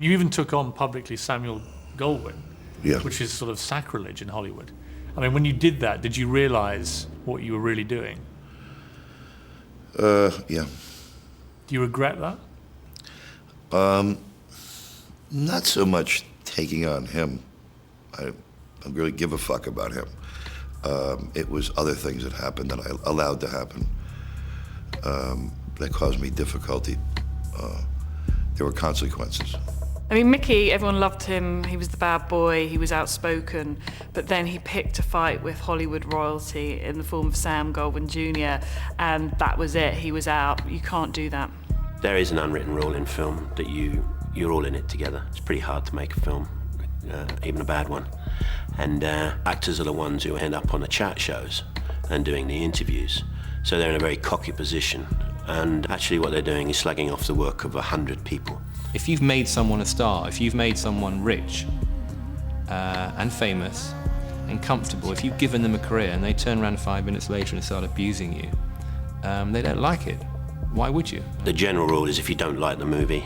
You even took on publicly Samuel Goldwyn, Yeah. which is sort of sacrilege in Hollywood. I mean, when you did that, did you realise what you were really doing? Yeah. Do you regret that? Not so much taking on him. I don't really give a fuck about him. It was other things that happened that I allowed to happen that caused me difficulty. There were consequences. I mean, Mickey, everyone loved him. He was the bad boy, he was outspoken, but then he picked a fight with Hollywood royalty in the form of Sam Goldwyn Jr., and that was it. He was out. You can't do that. There is an unwritten rule in film that you're all in it together. It's pretty hard to make a film, even a bad one. And actors are the ones who end up on the chat shows and doing the interviews. So they're in a very cocky position. And actually what they're doing is slagging off the work of 100 people. If you've made someone a star, if you've made someone rich and famous and comfortable, if you've given them a career and they turn around 5 minutes later and start abusing you, they don't like it. Why would you? The general rule is if you don't like the movie,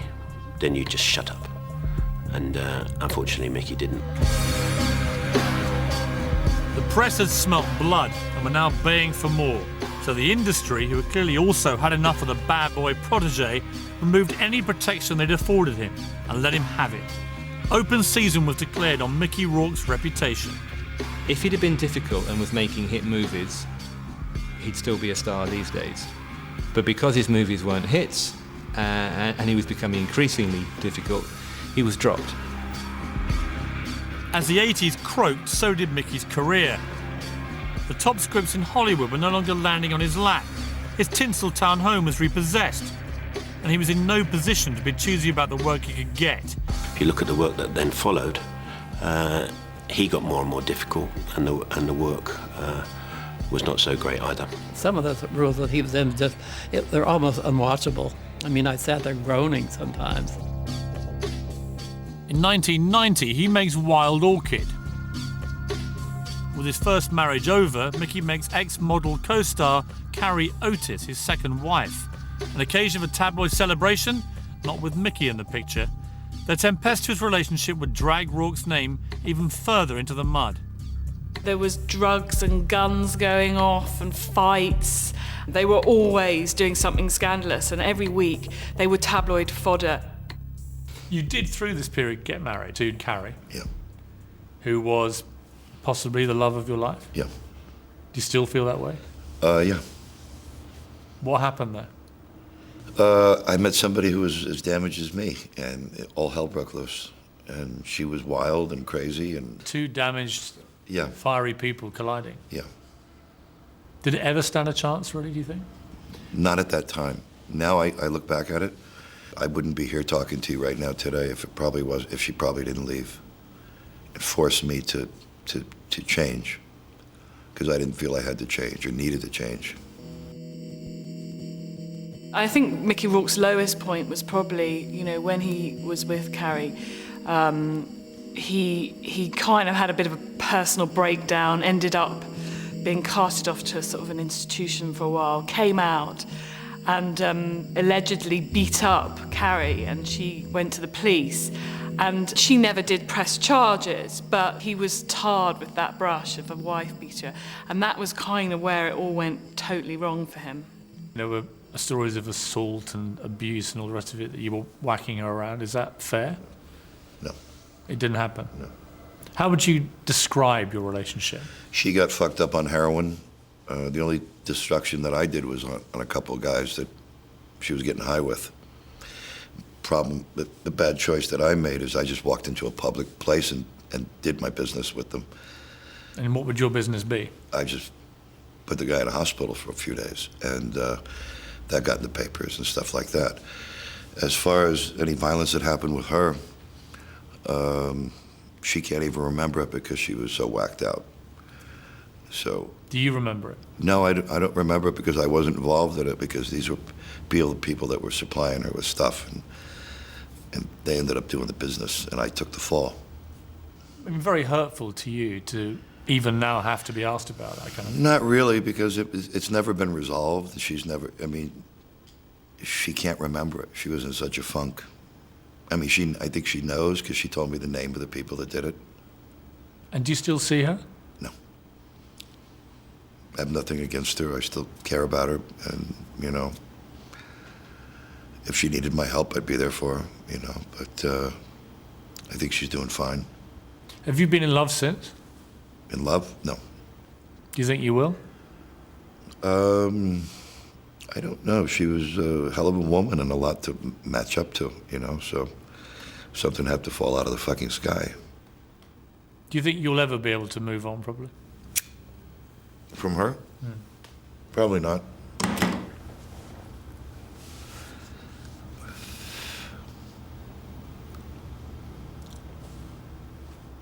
then you just shut up. And unfortunately, Mickey didn't. The press had smelt blood and were now baying for more. So the industry, who had clearly also had enough of the bad boy protege, removed any protection they'd afforded him and let him have it. Open season was declared on Mickey Rourke's reputation. If he'd have been difficult and was making hit movies, he'd still be a star these days. But because his movies weren't hits, and he was becoming increasingly difficult, he was dropped. As the 80s croaked, so did Mickey's career. The top scripts in Hollywood were no longer landing on his lap. His Tinseltown home was repossessed, and he was in no position to be choosy about the work he could get. If you look at the work that then followed, he got more and more difficult, and the work was not so great either. Some of the roles that he was in, they're almost unwatchable. I mean, I sat there groaning sometimes. In 1990, he makes Wild Orchid. With his first marriage over, Mickey makes ex-model co-star Carrie Otis his second wife. An occasion of a tabloid celebration, not with Mickey in the picture. Their tempestuous relationship would drag Rourke's name even further into the mud. There was drugs and guns going off and fights. They were always doing something scandalous, and every week they were tabloid fodder. You did, through this period, get married to Carrie. Yeah. Who was possibly the love of your life? Yeah. Do you still feel that way? Yeah. What happened there? I met somebody who was as damaged as me, and all hell broke loose. And she was wild and crazy, and Two damaged, yeah, fiery people colliding. yeah. Did it ever stand a chance, really, do you think? Not at that time. Now I look back at it, I wouldn't be here talking to you right now today if she probably didn't leave. It forced me to change, because I didn't feel I had to change or needed to change. I think Mickey Rourke's lowest point was probably, when he was with Carrie. He kind of had a bit of a personal breakdown, ended up being carted off to sort of an institution for a while, came out and allegedly beat up Carrie, and she went to the police. And she never did press charges, but he was tarred with that brush of a wife beater. And that was kind of where it all went totally wrong for him. There were stories of assault and abuse and all the rest of it that you were whacking her around. Is that fair? No. It didn't happen? No. How would you describe your relationship? She got fucked up on heroin. The only destruction that I did was on a couple of guys that she was getting high with. Problem, the bad choice that I made is I just walked into a public place and did my business with them. And what would your business be? I just put the guy in a hospital for a few days, and that got in the papers and stuff like that. As far as any violence that happened with her, she can't even remember it because she was so whacked out. So. Do you remember it? No, I don't remember it because I wasn't involved in it, because these were people that were supplying her with stuff, and they ended up doing the business, and I took the fall. I mean, very hurtful to you to even now have to be asked about that kind of thing. Not really, because it's never been resolved. She can't remember it. She was in such a funk. I mean, I think she knows because she told me the name of the people that did it. And do you still see her? No. I have nothing against her. I still care about her. And, you know, if she needed my help, I'd be there for her, you know. But I think she's doing fine. Have you been in love since? In love? No. Do you think you will? I don't know. She was a hell of a woman and a lot to match up to, you know, so something had to fall out of the fucking sky. Do you think you'll ever be able to move on, probably? From her? Probably not.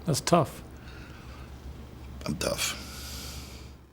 That's tough. I'm tough.